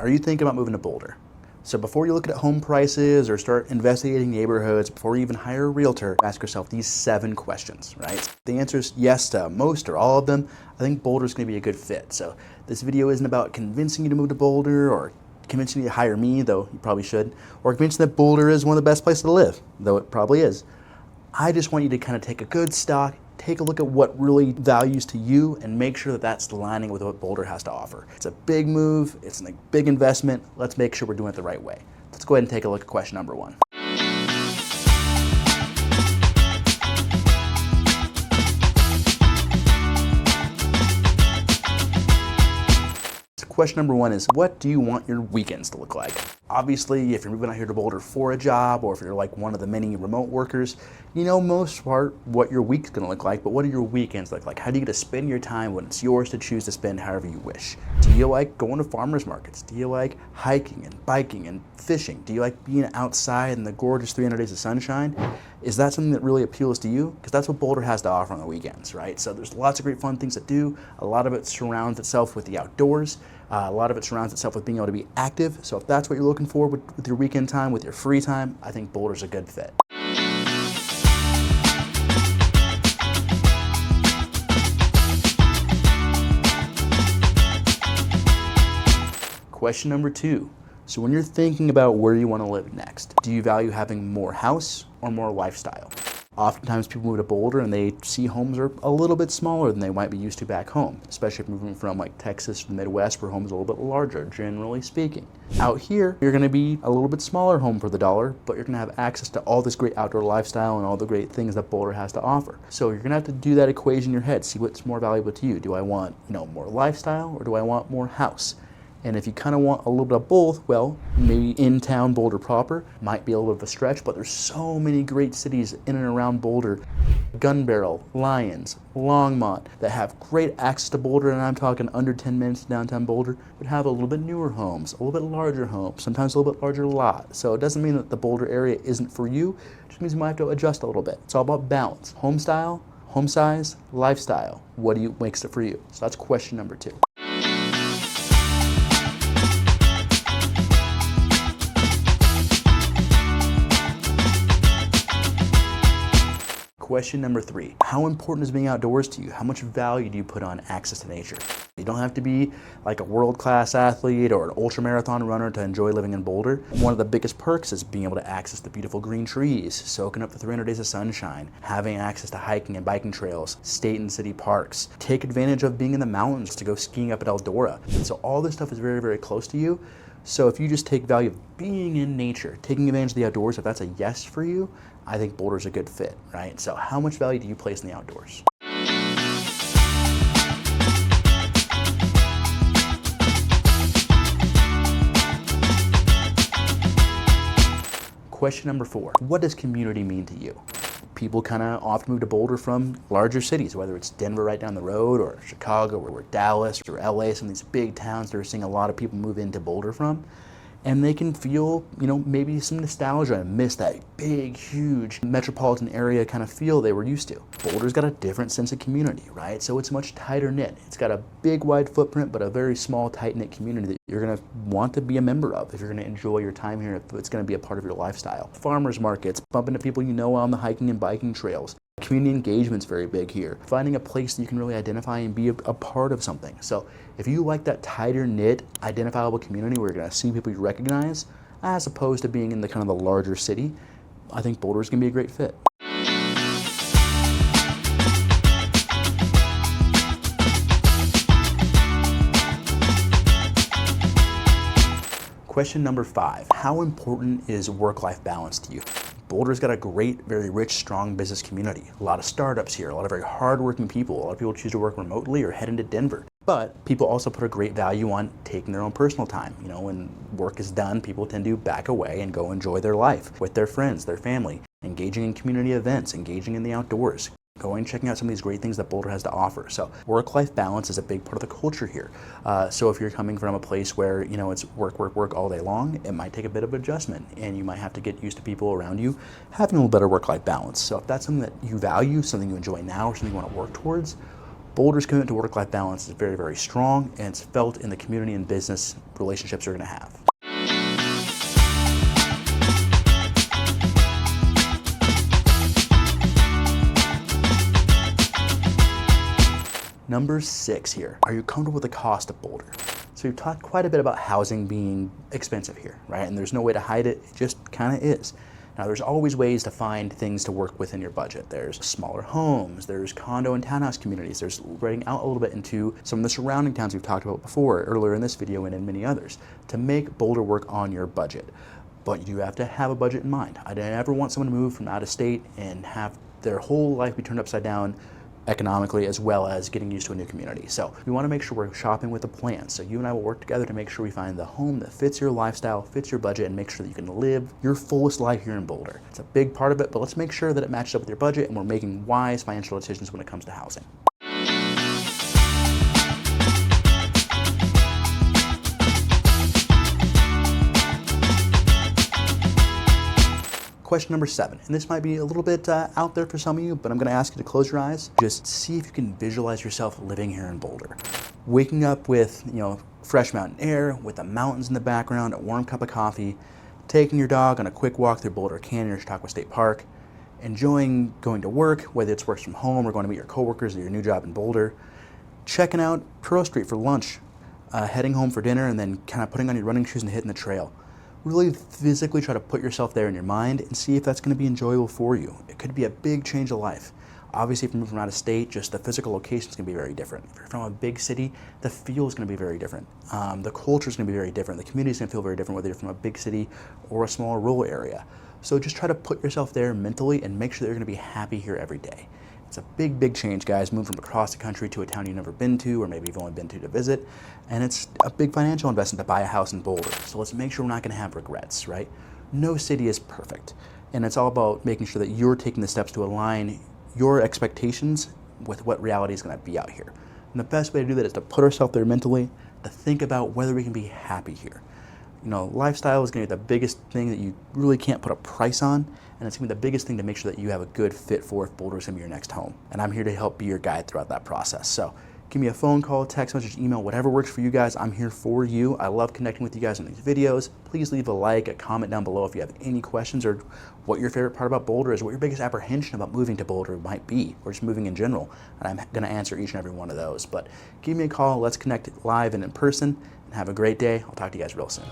Are you thinking about moving to Boulder? So before you look at home prices or start investigating neighborhoods, before you even hire a realtor, ask yourself these 7 questions, right? The answer is yes to most or all of them. I think Boulder's gonna be a good fit. So this video isn't about convincing you to move to Boulder or convincing you to hire me, though you probably should, or convincing that Boulder is one of the best places to live, though it probably is. I just want you to kind of take a good stock, take a look at what really values to you, and make sure that that's aligning with what Boulder has to offer. It's a big move, it's a big investment. Let's make sure we're doing it the right way. Let's go ahead and take a look at question number 1. Question number 1 is, what do you want your weekends to look like? Obviously, if you're moving out here to Boulder for a job, or if you're like one of the many remote workers, you know most part what your week's gonna look like, but what do your weekends look like? How do you get to spend your time when it's yours to choose to spend however you wish? Do you like going to farmers markets? Do you like hiking and biking and fishing? Do you like being outside in the gorgeous 300 days of sunshine? Is that something that really appeals to you? Because that's what Boulder has to offer on the weekends, right? So there's lots of great fun things to do. A lot of it surrounds itself with the outdoors. A lot of it surrounds itself with being able to be active. So if that's what you're looking for with your weekend time, with your free time, I think Boulder's a good fit. Question number 2. So when you're thinking about where you want to live next, do you value having more house or more lifestyle? Oftentimes people move to Boulder and they see homes are a little bit smaller than they might be used to back home, especially if you're moving from like Texas to the Midwest where homes are a little bit larger, generally speaking. Out here, you're gonna be a little bit smaller home for the dollar, but you're gonna have access to all this great outdoor lifestyle and all the great things that Boulder has to offer. So you're gonna have to do that equation in your head, see what's more valuable to you. Do I want, more lifestyle, or do I want more house? And if you kind of want a little bit of both, well, maybe in town Boulder proper might be a little bit of a stretch, but there's so many great cities in and around Boulder, Gun Barrel, Lyons, Longmont, that have great access to Boulder, and I'm talking under 10 minutes to downtown Boulder, but have a little bit newer homes, a little bit larger homes, sometimes a little bit larger lot. So it doesn't mean that the Boulder area isn't for you, it just means you might have to adjust a little bit. It's all about balance. Home style, home size, lifestyle. What makes it for you? So that's question number 2. Question number 3, how important is being outdoors to you? How much value do you put on access to nature? You don't have to be like a world-class athlete or an ultramarathon runner to enjoy living in Boulder. One of the biggest perks is being able to access the beautiful green trees, soaking up the 300 days of sunshine, having access to hiking and biking trails, state and city parks, take advantage of being in the mountains to go skiing up at Eldora. And so all this stuff is very, very close to you. So if you just take value of being in nature, taking advantage of the outdoors, if that's a yes for you, I think Boulder's a good fit, right? So how much value do you place in the outdoors? Question number 4, what does community mean to you? People kind of often move to Boulder from larger cities, whether it's Denver right down the road, or Chicago, or Dallas, or LA, some of these big towns that are seeing a lot of people move into Boulder from. And they can feel, maybe some nostalgia and miss that big, huge metropolitan area kind of feel they were used to. Boulder's got a different sense of community, right? So it's much tighter knit. It's got a big, wide footprint, but a very small, tight-knit community that you're gonna want to be a member of if you're gonna enjoy your time here, if it's gonna be a part of your lifestyle. Farmers markets, bump into people you know on the hiking and biking trails. Community engagement's very big here. Finding a place that you can really identify and be a part of something. So if you like that tighter knit, identifiable community where you're gonna see people you recognize, as opposed to being in the kind of the larger city, I think Boulder's gonna be a great fit. Question number 5, how important is work-life balance to you? Boulder's got a great, very rich, strong business community. A lot of startups here, a lot of very hardworking people. A lot of people choose to work remotely or head into Denver. But people also put a great value on taking their own personal time. When work is done, people tend to back away and go enjoy their life with their friends, their family, engaging in community events, engaging in the outdoors, going checking out some of these great things that Boulder has to offer. So work-life balance is a big part of the culture here. So if you're coming from a place where it's work, work, work all day long, it might take a bit of adjustment, and you might have to get used to people around you having a little better work-life balance. So if that's something that you value, something you enjoy now, or something you want to work towards, Boulder's commitment to work-life balance is very, very strong, and it's felt in the community and business relationships you're going to have. Number 6 here, are you comfortable with the cost of Boulder? So we've talked quite a bit about housing being expensive here, right? And there's no way to hide it, it just kind of is. Now there's always ways to find things to work within your budget. There's smaller homes, there's condo and townhouse communities, there's spreading out a little bit into some of the surrounding towns we've talked about before, earlier in this video and in many others, to make Boulder work on your budget. But you do have to have a budget in mind. I don't ever want someone to move from out of state and have their whole life be turned upside down economically, as well as getting used to a new community. So we want to make sure we're shopping with a plan. So you and I will work together to make sure we find the home that fits your lifestyle, fits your budget, and make sure that you can live your fullest life here in Boulder. It's a big part of it, but let's make sure that it matches up with your budget and we're making wise financial decisions when it comes to housing. Question number 7, and this might be a little bit out there for some of you, but I'm going to ask you to close your eyes. Just see if you can visualize yourself living here in Boulder. Waking up with, fresh mountain air, with the mountains in the background, a warm cup of coffee, taking your dog on a quick walk through Boulder Canyon or Chautauqua State Park, enjoying going to work, whether it's work from home or going to meet your coworkers at your new job in Boulder, checking out Pearl Street for lunch, heading home for dinner, and then kind of putting on your running shoes and hitting the trail. Really physically try to put yourself there in your mind and see if that's going to be enjoyable for you. It could be a big change of life. Obviously, if you're moving from out of state, just the physical location is going to be very different. If you're from a big city, the feel is going to be very different. The culture is going to be very different. The community is going to feel very different, whether you're from a big city or a smaller rural area. So just try to put yourself there mentally and make sure that you're going to be happy here every day. It's a big, big change, guys. Move from across the country to a town you've never been to, or maybe you've only been to visit. And it's a big financial investment to buy a house in Boulder. So let's make sure we're not going to have regrets, right? No city is perfect. And it's all about making sure that you're taking the steps to align your expectations with what reality is going to be out here. And the best way to do that is to put ourselves there mentally, to think about whether we can be happy here. Lifestyle is going to be the biggest thing that you really can't put a price on, and it's going to be the biggest thing to make sure that you have a good fit for if Boulder is going to be your next home. And I'm here to help be your guide throughout that process. So give me a phone call, text message, email, whatever works for you guys. I'm here for you. I love connecting with you guys in these videos. Please leave a like, a comment down below if you have any questions or what your favorite part about Boulder is, what your biggest apprehension about moving to Boulder might be, or just moving in general. And I'm going to answer each and every one of those. But give me a call. Let's connect live and in person. And have a great day. I'll talk to you guys real soon.